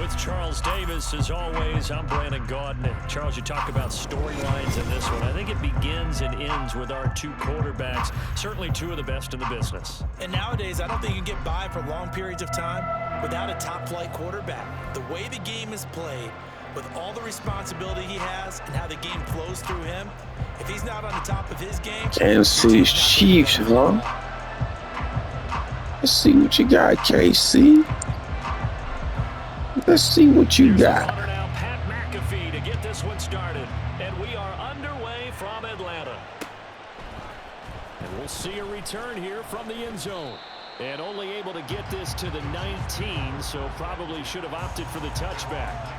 With Charles Davis, as always, I'm Brandon Gaudin. Charles, you talk about storylines in this one. I think it begins and ends with our two quarterbacks, certainly two of the best in the business. And nowadays, I don't think you can get by for long periods of time without a top-flight quarterback. The way the game is played, with all the responsibility he has and how the game flows through him, if he's not on the top of his game... Kansas City Chiefs, huh? Let's see what you got, KC. Let's see what you got. Now, Pat McAfee to get this one started. And we are underway from Atlanta. And we'll see a return here from the end zone. And only able to get this to the 19, so probably should have opted for the touchback.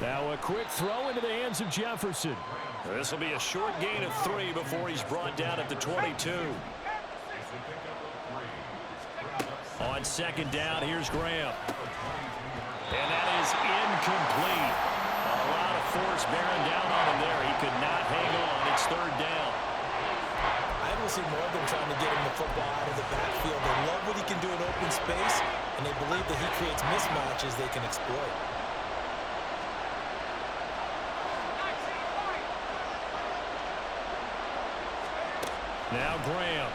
Now a quick throw into the hands of Jefferson. This will be a short gain of 3 before he's brought down at the 22. On second down, here's Graham. And that is incomplete. A lot of force bearing down on him there. He could not hang on. It's third down. I don't see more of them trying to get him the football out of the backfield. They love what he can do in open space, and they believe that he creates mismatches they can exploit. Now Graham.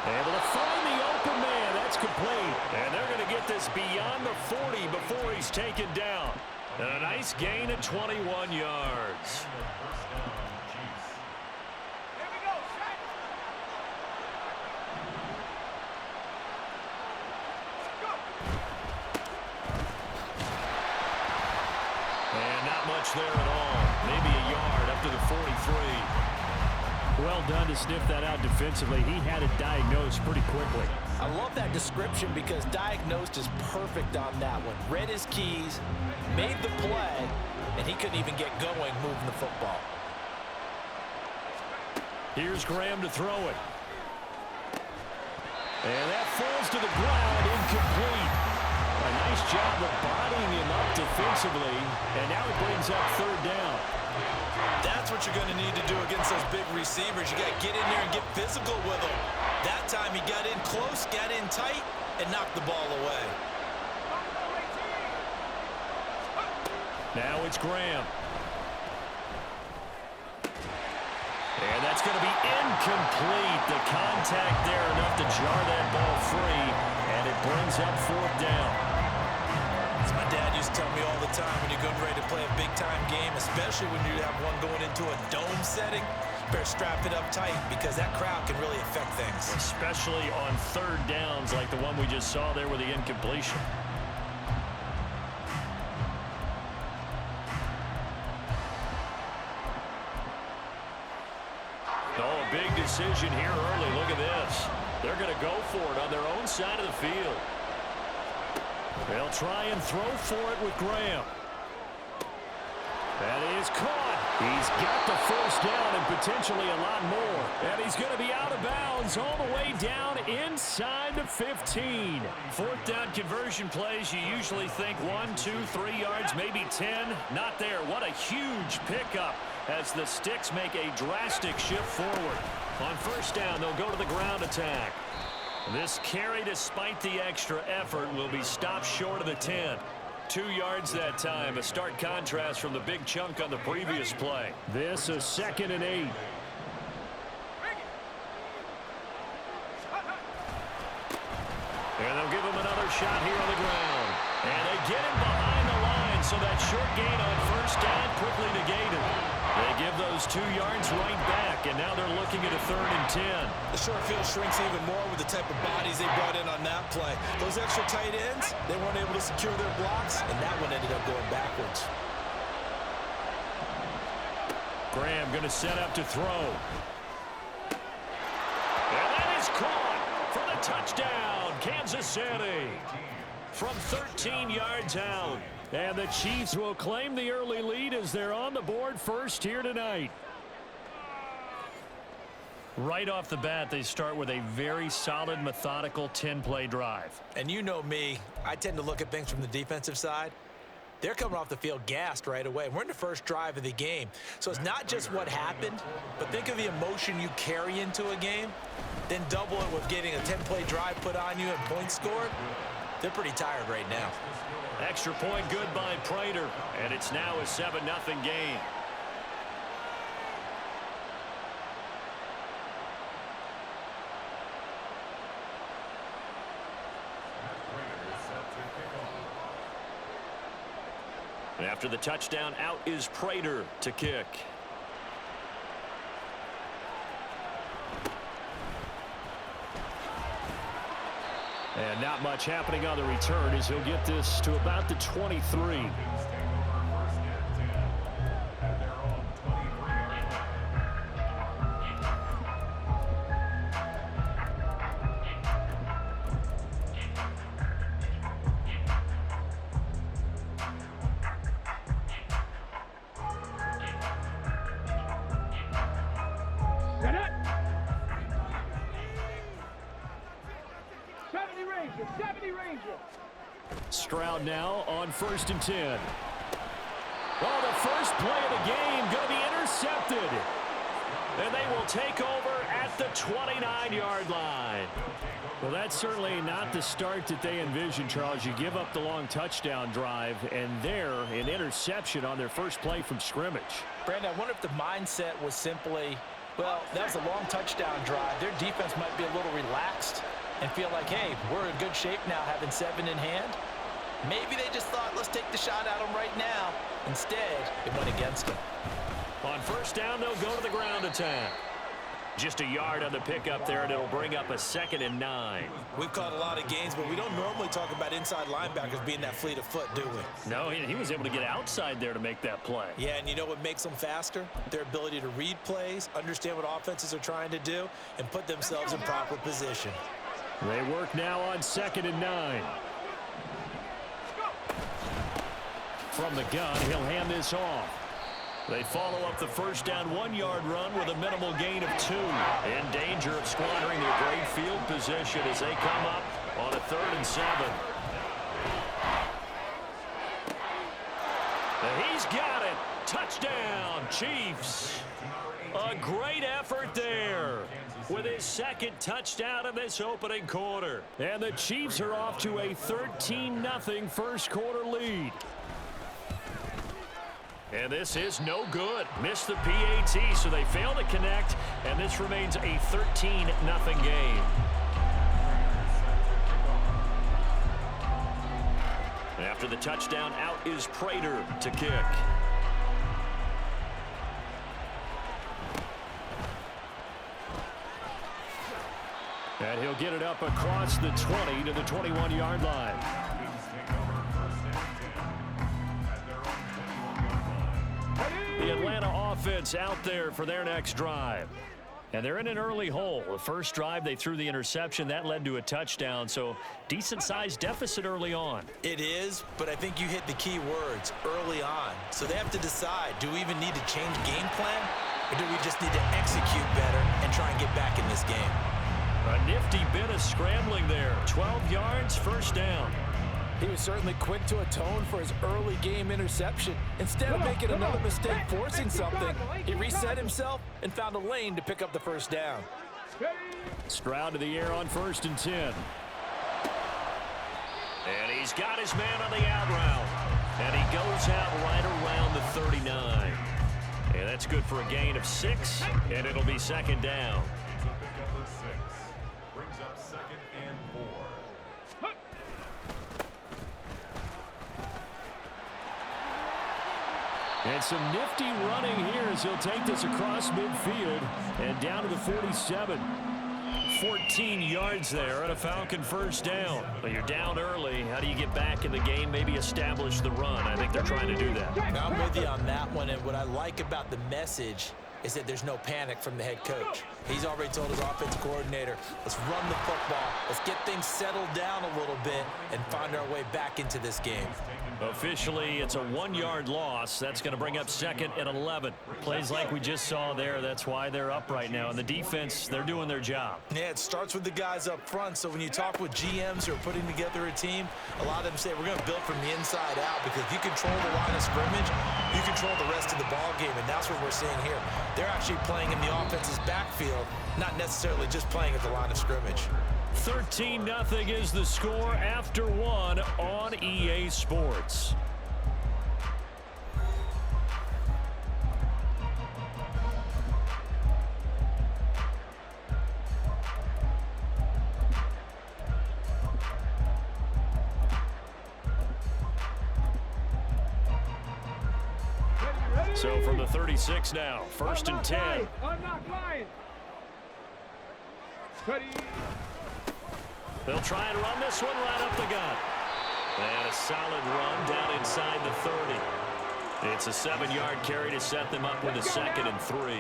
Able to find the open man. That's complete. And they're going to get this beyond the 40 before he's taken down. And a nice gain of 21 yards. And not much there at all. Maybe a yard up to the 43. Well done to sniff that out defensively. He had it diagnosed pretty quickly. I love that description because diagnosed is perfect on that one. Read his keys, made the play, and he couldn't even get going moving the football. Here's Graham to throw it. And that falls to the ground, incomplete. A nice job of bodying him up defensively, and now it brings up third down. That's what you're going to need to do against those big receivers. You got to get in there and get physical with them. That time he got in close, got in tight, and knocked the ball away. Now it's Graham. And that's going to be incomplete. The contact there enough to jar that ball free, and it brings up fourth down. As my dad used to tell me all the time, when you're getting ready to play a big-time game, especially when you have one going into a dome setting, you better strap it up tight because that crowd can really affect things. Especially on third downs like the one we just saw there with the incompletion. Oh, a big decision here early. Look at this. They're going to go for it on their own side of the field. They'll try and throw for it with Graham. That is caught. He's got the first down and potentially a lot more. And he's going to be out of bounds all the way down inside the 15. Fourth down conversion plays, you usually think 1, 2, 3 yards, maybe 10. Not there. What a huge pickup as the Sticks make a drastic shift forward. On first down, they'll go to the ground attack. This carry, despite the extra effort, will be stopped short of the 10. 2 yards that time, a stark contrast from the big chunk on the previous play. This is 2nd and 8. And they'll give him another shot here on the ground. And they get him behind the line, so that short gain on first down quickly negated. They give those 2 yards right back, and now they're looking at a 3rd and 10. The short field shrinks even more with the type of bodies they brought in on that play. Those extra tight ends, they weren't able to secure their blocks, and that one ended up going backwards. Graham going to set up to throw. And that is caught. Touchdown, Kansas City. From 13 yards out. And the Chiefs will claim the early lead as they're on the board first here tonight. Right off the bat, they start with a very solid, methodical 10-play drive. And you know me, I tend to look at things from the defensive side. They're coming off the field gassed right away. We're in the first drive of the game. So it's not just what happened, but think of the emotion you carry into a game, then double it with getting a 10-play drive put on you and points scored. They're pretty tired right now. Extra point good by Prater, and it's now a 7-0 game. And after the touchdown, out is Prater to kick. And not much happening on the return as he'll get this to about the 23. Stroud now on 1st and 10. Oh, the first play of the game going to be intercepted. And they will take over at the 29-yard line. Well, that's certainly not the start that they envisioned, Charles. You give up the long touchdown drive, and there, an interception on their first play from scrimmage. Brandon, I wonder if the mindset was simply, well, that was a long touchdown drive. Their defense might be a little relaxed and feel like, hey, we're in good shape now having 7 in hand. Maybe they just thought, let's take the shot at them right now. Instead, it went against them. On 1st down, they'll go to the ground attack. Just a yard on the pickup there, and it'll bring up a 2nd and 9. We've caught a lot of games, but we don't normally talk about inside linebackers being that fleet of foot, do we? No, he was able to get outside there to make that play. Yeah, and you know what makes them faster? Their ability to read plays, understand what offenses are trying to do, and put themselves in proper position. They work now on 2nd and 9. From the gun, he'll hand this off. They follow up the 1st down 1-yard run with a minimal gain of 2. In danger of squandering their great field position as they come up on a 3rd and 7. He's got it. Touchdown, Chiefs. A great effort there with his 2nd touchdown in this opening quarter. And the Chiefs are off to a 13-0 first quarter lead. And this is no good. Missed the PAT, so they fail to connect, and this remains a 13-0 game. And after the touchdown, out is Prater to kick. And he'll get it up across the 20 to the 21-yard line. The Atlanta offense out there for their next drive. And they're in an early hole. The first drive, they threw the interception. That led to a touchdown, so decent-sized deficit early on. It is, but I think you hit the key words, early on. So they have to decide, do we even need to change game plan, or do we just need to execute better and try and get back in this game? A nifty bit of scrambling there. 12 yards, 1st down. He was certainly quick to atone for his early game interception. Instead of making another mistake forcing something, he reset himself and found a lane to pick up the 1st down. Stroud to the air on 1st and 10. And he's got his man on the out route. And he goes out right around the 39. And that's good for a gain of 6, and it'll be 2nd down. Brings up 2nd and 4. And some nifty running here as he'll take this across midfield and down to the 47. 14 yards there and a Falcon 1st down. But you're down early. How do you get back in the game, maybe establish the run? I think they're trying to do that. I'm with you on that one, and what I like about the message is that there's no panic from the head coach. He's already told his offensive coordinator, let's run the football. Let's get things settled down a little bit and find our way back into this game. Officially, it's a 1-yard loss. That's going to bring up 2nd and 11. Plays like we just saw there. That's why they're up right now. And the defense, they're doing their job. Yeah, it starts with the guys up front. So when you talk with GMs who are putting together a team, a lot of them say we're going to build from the inside out, because if you control the line of scrimmage, you control the rest of the ball game. And that's what we're seeing here. They're actually playing in the offense's backfield, not necessarily just playing at the line of scrimmage. 13-0 is the score after 1 on EA Sports. So from the 36 now, 1st and 10. I'm not lying. They'll try and run this one right up the gut. And a solid run down inside the 30. It's a 7-yard carry to set them up with a 2nd and 3.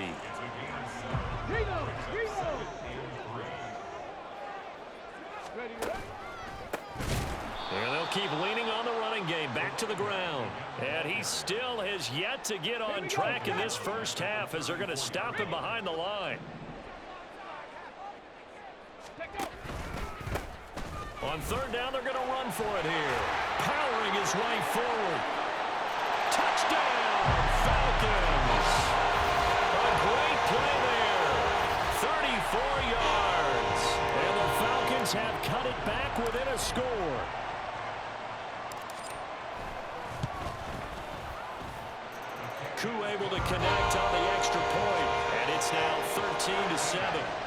And they'll keep leaning on the running game, back to the ground. And he still has yet to get on track in this first half, as they're going to stop him behind the line. On 3rd down, they're going to run for it here. Powering his way forward. Touchdown, Falcons. A great play there. 34 yards. And the Falcons have cut it back within a score. Koo able to connect on the extra point. And it's now 13-7.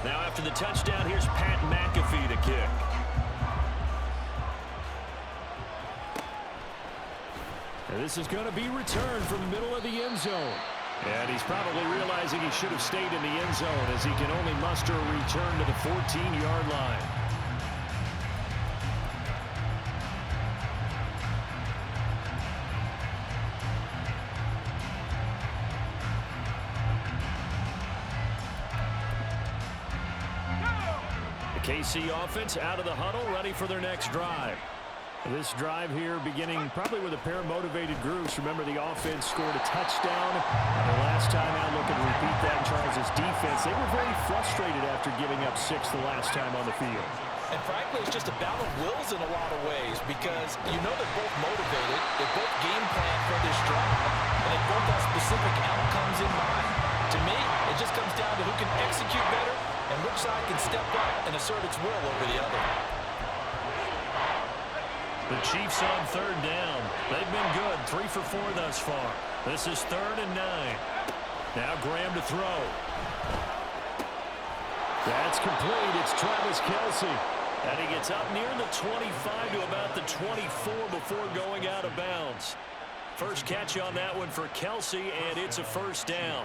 Now after the touchdown, here's Pat McAfee to kick. And this is going to be returned from the middle of the end zone. And he's probably realizing he should have stayed in the end zone, as he can only muster a return to the 14-yard line. KC offense out of the huddle, ready for their next drive. This drive here beginning probably with a pair of motivated groups. Remember, the offense scored a touchdown. And the last time out, looking to repeat that, Charles' defense, they were very frustrated after giving up 6 the last time on the field. And frankly, it's just a battle of wills in a lot of ways, because you know they're both motivated, they both game plan for this drive, and they both have specific outcomes in mind. To me, it just comes down to who can execute better and which side can step up and assert its will over the other. The Chiefs on 3rd down. They've been good, 3 for 4 thus far. This is 3rd and 9. Now Graham to throw. That's complete. It's Travis Kelce. And he gets up near the 25 to about the 24 before going out of bounds. First catch on that one for Kelce, and it's a 1st down.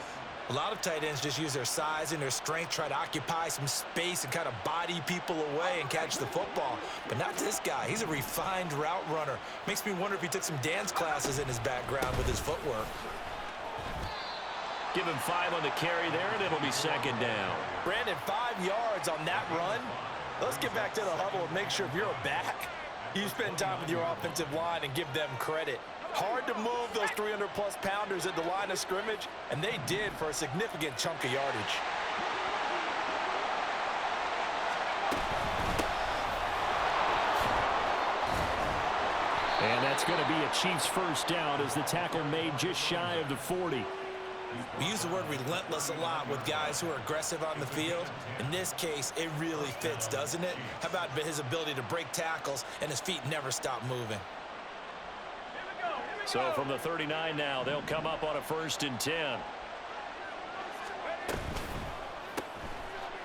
A lot of tight ends just use their size and their strength, try to occupy some space and kind of body people away and catch the football. But not this guy. He's a refined route runner. Makes me wonder if he took some dance classes in his background with his footwork. Give him 5 on the carry there, and it'll be 2nd down. Brandon, 5 yards on that run. Let's get back to the huddle and make sure if you're a back, you spend time with your offensive line and give them credit. Hard to move those 300-plus pounders at the line of scrimmage, and they did for a significant chunk of yardage. And that's going to be a Chiefs 1st down, as the tackle made just shy of the 40. We use the word relentless a lot with guys who are aggressive on the field. In this case, it really fits, doesn't it? How about his ability to break tackles and his feet never stop moving? So from the 39 now, they'll come up on a 1st and 10.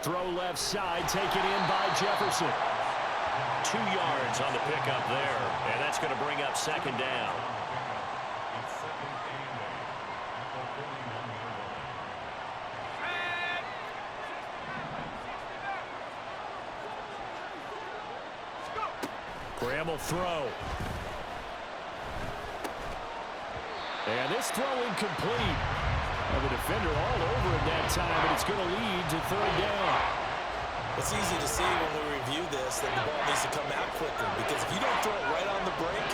Throw left side, taken in by Jefferson. 2 yards on the pickup there, and that's going to bring up 2nd down. Graham will throw. And this throw incomplete. Well, the defender all over it that time, and it's going to lead to third down. It's easy to see when we review this that the ball needs to come out quicker, because if you don't throw it right on the break,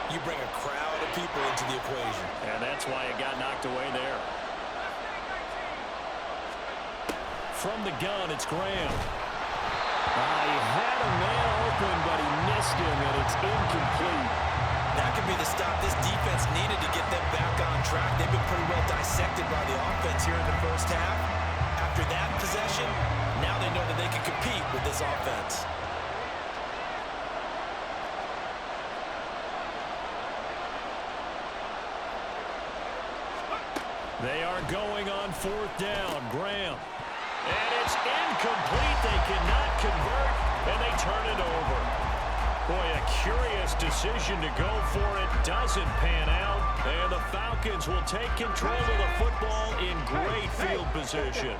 you bring a crowd of people into the equation. And that's why it got knocked away there. From the gun, it's Graham. He had a man open, but he missed him, and it's incomplete. That could be the stop this defense needed to get them back on track. They've been pretty well dissected by the offense here in the first half. After that possession, now they know that they can compete with this offense. They are going on fourth down. Graham. And it's incomplete. They cannot convert, and they turn it over. Boy, a curious decision to go for it. Doesn't pan out. And the Falcons will take control of the football in great field position.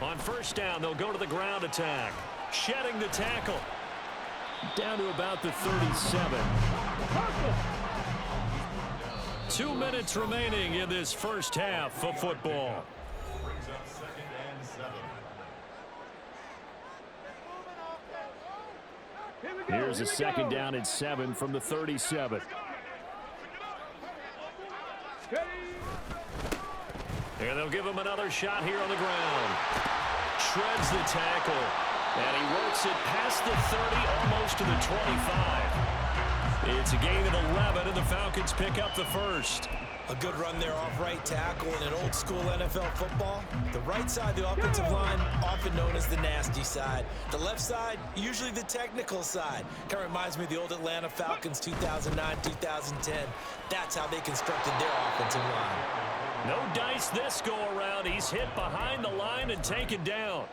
On first down, they'll go to the ground attack. Shedding the tackle. Down to about the 37. 2 minutes remaining in this first half of football. Brings up 2nd and 7. Here's a second down and 7 from the 37. And they'll give him another shot here on the ground. Shreds the tackle. And he works it past the 30, almost to the 25. It's a gain of 11, and the Falcons pick up the first. A good run there off right tackle in an old school NFL football. The right side of the offensive line, often known as the nasty side. The left side, usually the technical side. Kind of reminds me of the old Atlanta Falcons 2009, 2010. That's how they constructed their offensive line. No dice this go around. He's hit behind the line and taken down.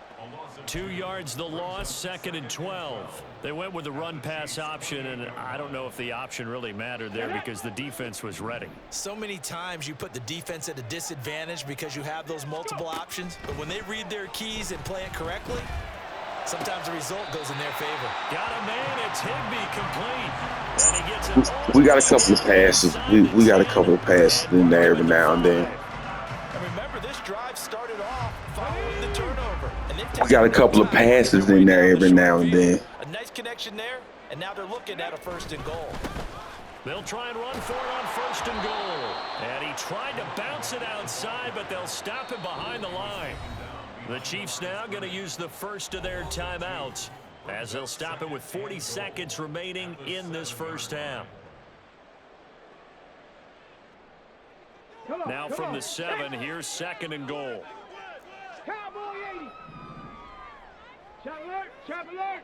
2 yards the loss, 2nd and 12. They went with the run-pass option, and I don't know if the option really mattered there because the defense was ready. So many times you put the defense at a disadvantage because you have those multiple options, but when they read their keys and play it correctly, sometimes the result goes in their favor. Got a man, it's Higbee complete. And he gets it. We got a couple of passes. We got a couple of passes in there every now and then. And remember, this drive started off following the turnover. We got a couple of passes in there every now and then. A nice connection there, and now they're looking at a 1st and goal. They'll try and run for it on 1st and goal. And he tried to bounce it outside, but they'll stop him behind the line. The Chiefs now going to use the first of their timeouts as they'll stop it with 40 seconds remaining in this first half. Now from the 7, here's 2nd and goal. Cowboy 80. Chop alert.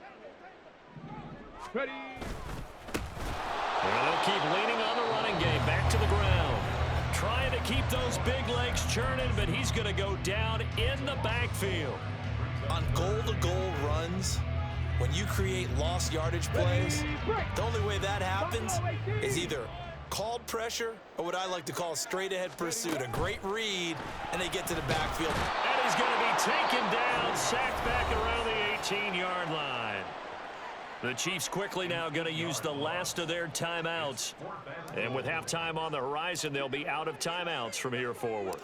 Ready. And they'll keep leaning on the running game. Back to the ground. Trying to keep those big legs churning, but he's going to go down in the backfield. On goal-to-goal runs, when you create lost yardage plays, the only way that happens is either called pressure or what I like to call straight-ahead pursuit. A great read, and they get to the backfield. And he's going to be taken down, sacked back around the 18-yard line. The Chiefs quickly now going to use the last of their timeouts. And with halftime on the horizon, they'll be out of timeouts from here forward.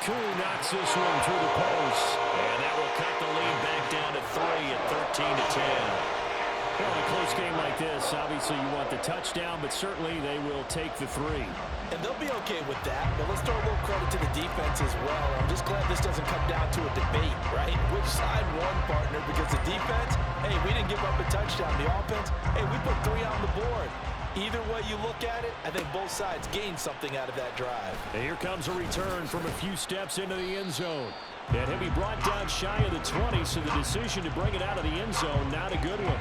Koo knocks this one through the post. And that will cut the lead back down to 3 at 13-10. Well, in a close game like this, obviously you want the touchdown, but certainly they will take the 3. And they'll be okay with that, but let's throw a little credit to the defense as well. I'm just glad this doesn't come down to a debate, right? Which side won, partner? Because the defense, hey, we didn't give up a touchdown. The offense, hey, we put 3 on the board. Either way you look at it, I think both sides gained something out of that drive. And here comes a return from a few steps into the end zone. And he'll be brought down shy of the 20, so the decision to bring it out of the end zone, not a good one.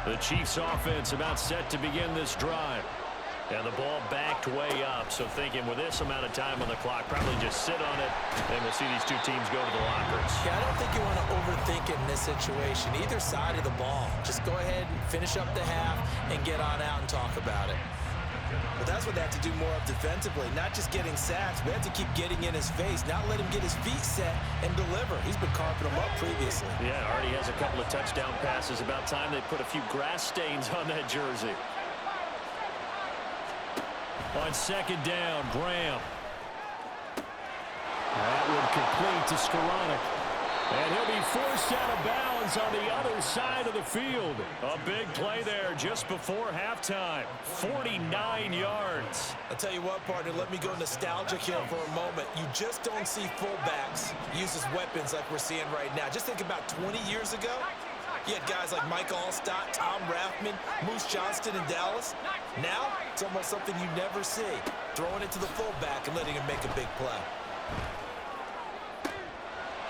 The Chiefs offense about set to begin this drive. And the ball backed way up, so thinking with this amount of time on the clock, probably just sit on it, and we'll see these two teams go to the lockers. Yeah, I don't think you want to overthink it in this situation. Either side of the ball. Just go ahead and finish up the half and get on out and talk about it. But that's what they have to do more of defensively, not just getting sacks. We have to keep getting in his face, not let him get his feet set and deliver. He's been carping them up previously. Yeah, already has a couple of touchdown passes. About time they put a few grass stains on that jersey. On second down, Graham. That would complete to Skoranek. And he'll be forced out of bounds on the other side of the field. A big play there just before halftime. 49 yards. I'll tell you what, partner, let me go nostalgic here for a moment. You just don't see fullbacks use as weapons like we're seeing right now. Just think about 20 years ago. You had guys like Mike Allstott, Tom Rathman, Moose Johnston in Dallas. Now, it's almost something you never see. Throwing it to the fullback and letting him make a big play.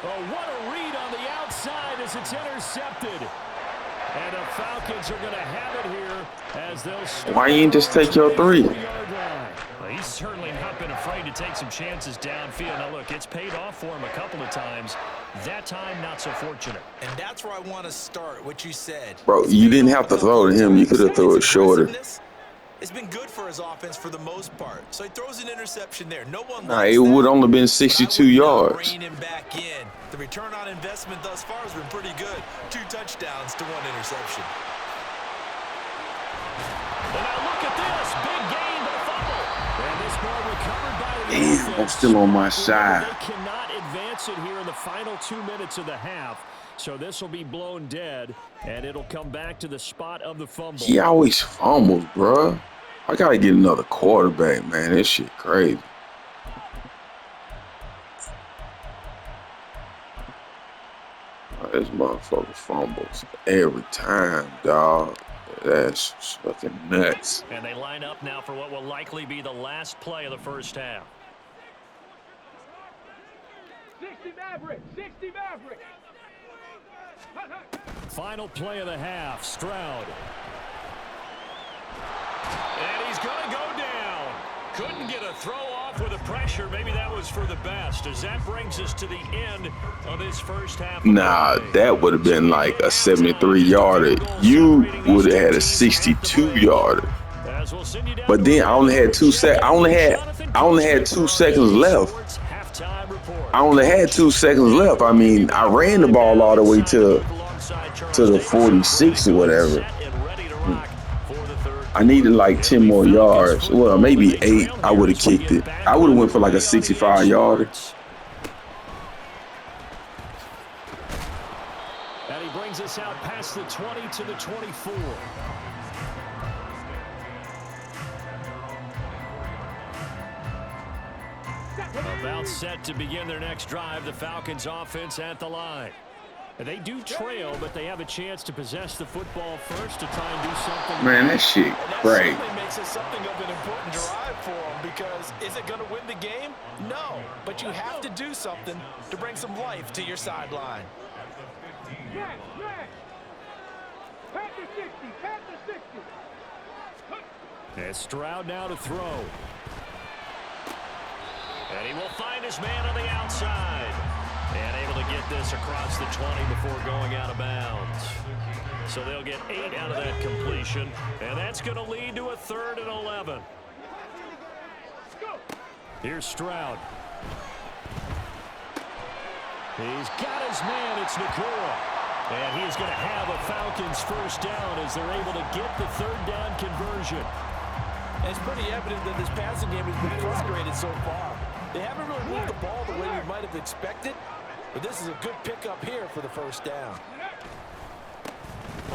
Oh, what a read on the outside as it's intercepted. And the Falcons are going to have it here as they'll start. Why you ain't just take your 3? Well, he's certainly not been afraid to take some chances downfield. Now, look, it's paid off for him a couple of times. That time, not so fortunate. And that's where I want to start, what you said. Bro, you didn't have to throw to him. You could have thrown it shorter. It's been good for his offense for the most part. So he throws an interception there. No one Nah, it would only been 62 yards. Rein him back in. The return on investment thus far has been pretty good. 2 touchdowns to 1 interception. Well, now look at this. Big gain, but a fumble. And this ball recovered by the Damn, offense. I'm still on my side. They cannot advance it here in the final 2 minutes of the half. So this will be blown dead, and it'll come back to the spot of the fumble. He always fumbles, bro. I gotta get another quarterback, man. This shit crazy. Oh, this motherfucker fumbles every time, dog. That's fucking nuts. And they line up now for what will likely be the last play of the first half. 60 Maverick, 60 Maverick. Final play of the half, Stroud. And he's going to go down. Couldn't get a throw off with the pressure. Maybe that was for the best, as that brings us to the end of this first half. Nah, that would have been like a 73-yarder. You would have had a 62-yarder. But then I only had 2 seconds. I only had 2 seconds left. I only had 2 seconds left. I mean, I ran the ball all the way to the 46 or whatever. I needed like 10 more yards. Well, maybe 8. I would have kicked it. I would have went for like a 65-yarder. And he brings us out past the 20 to the 24. About set to begin their next drive. The Falcons offense at the line. They do trail, but they have a chance to possess the football first to try and do something. Man, that shit great. That makes it something of an important drive for them, because is it going to win the game? No, but you have to do something to bring some life to your sideline. Max, Max. Pat the 60, pat the 60. And Stroud now to throw. And he will find his man on the outside. And able to get this across the 20 before going out of bounds. So they'll get 8 out of that completion. And that's going to lead to a 3rd and 11. Here's Stroud. He's got his man. It's Nakua. And he's going to have a Falcons first down as they're able to get the 3rd down conversion. And it's pretty evident that this passing game has been frustrated so far. They haven't really moved the ball the way you might have expected, but this is a good pickup here for the first down.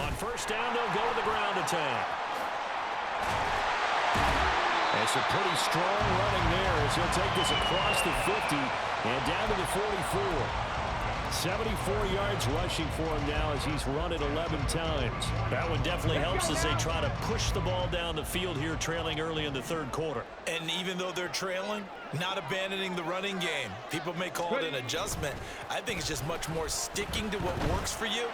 On first down, they'll go to the ground attack. And some pretty strong running there as he'll take this across the 50 and down to the 44. 74 yards rushing for him now as he's run it 11 times. That one definitely helps as they try to push the ball down the field here, trailing early in the 3rd quarter. And even though they're trailing, not abandoning the running game. People may call it an adjustment. I think it's just much more sticking to what works for you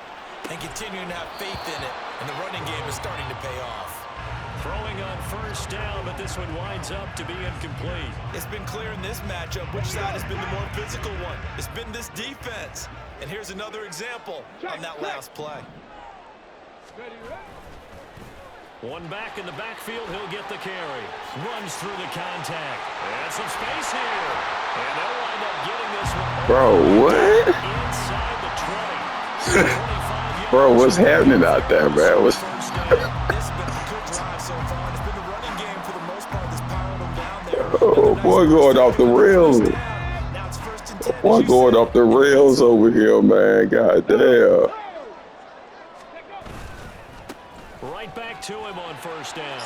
and continuing to have faith in it. And the running game is starting to pay off. Throwing on first down, but this one winds up to be incomplete. It's been clear in this matchup which side has been the more physical one. It's been this defense. And here's another example on that last play. Ready, ready. One back in the backfield, he'll get the carry. Runs through the contact. And some space here. And they'll wind up getting this one. Bro, what? Inside the 20. 25 Bro, what's happening out there, man? This has been a good drive so far. It's been the running game for the most part that's powering them down there. Oh, boy, going off the rails. Now it's 1st and 10. Boy, going off the rails over here, man. God damn. Right back to him on first down.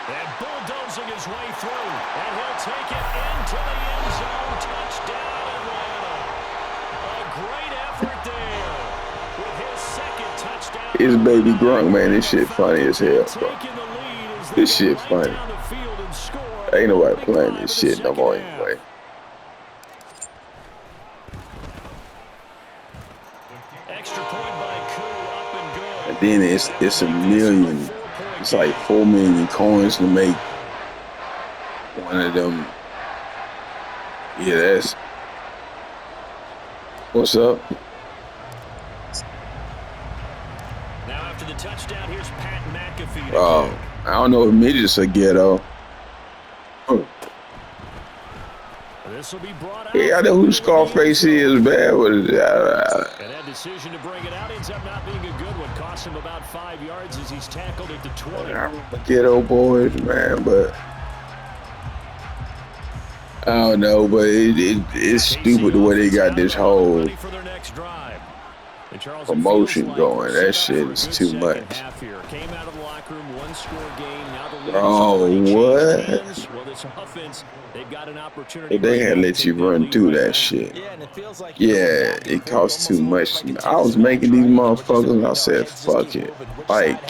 And bulldozing his way through. And he'll take it into the end zone. Touchdown, Atlanta. A great effort there. With his second touchdown. It's baby Grunk, man. This shit funny as hell, bro. This shit funny. Ain't nobody playing this shit no more anyway. Extra point by Koo, up and good. And then it's a million. It's like 4 million coins to make one of them. Yeah, that's. What's up? Now after the touchdown, here's Pat McAfee. Oh, I don't know if midgets are ghetto. This will be brought out. Yeah, I know who Scarface is, man. And that decision to bring it out ends up not being a good one. Cost him about 5 yards as he's tackled at the 20. Ghetto boys, man, but I don't know, but it's stupid the way they got this whole promotion going. That shit is too much. Came out of the locker room, one score game. Now the Oh, what? Well, this offense, they've got an opportunity. They had let you run through that shit. Yeah, it costs too much. I was making these motherfuckers and I said, fuck it. Like,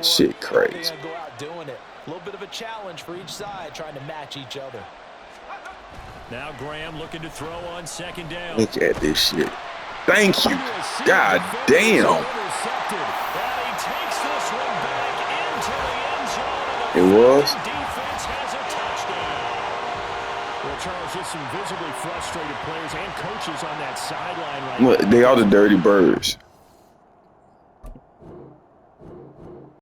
shit crazy. A little bit of a challenge for each side, trying to match each other. Now Graham looking to throw on second down. Look at this shit. Thank you. God damn. It was? Defense has a touchdown. Well, Charles, just some visibly frustrated players and coaches on that sideline right now. They are the dirty birds.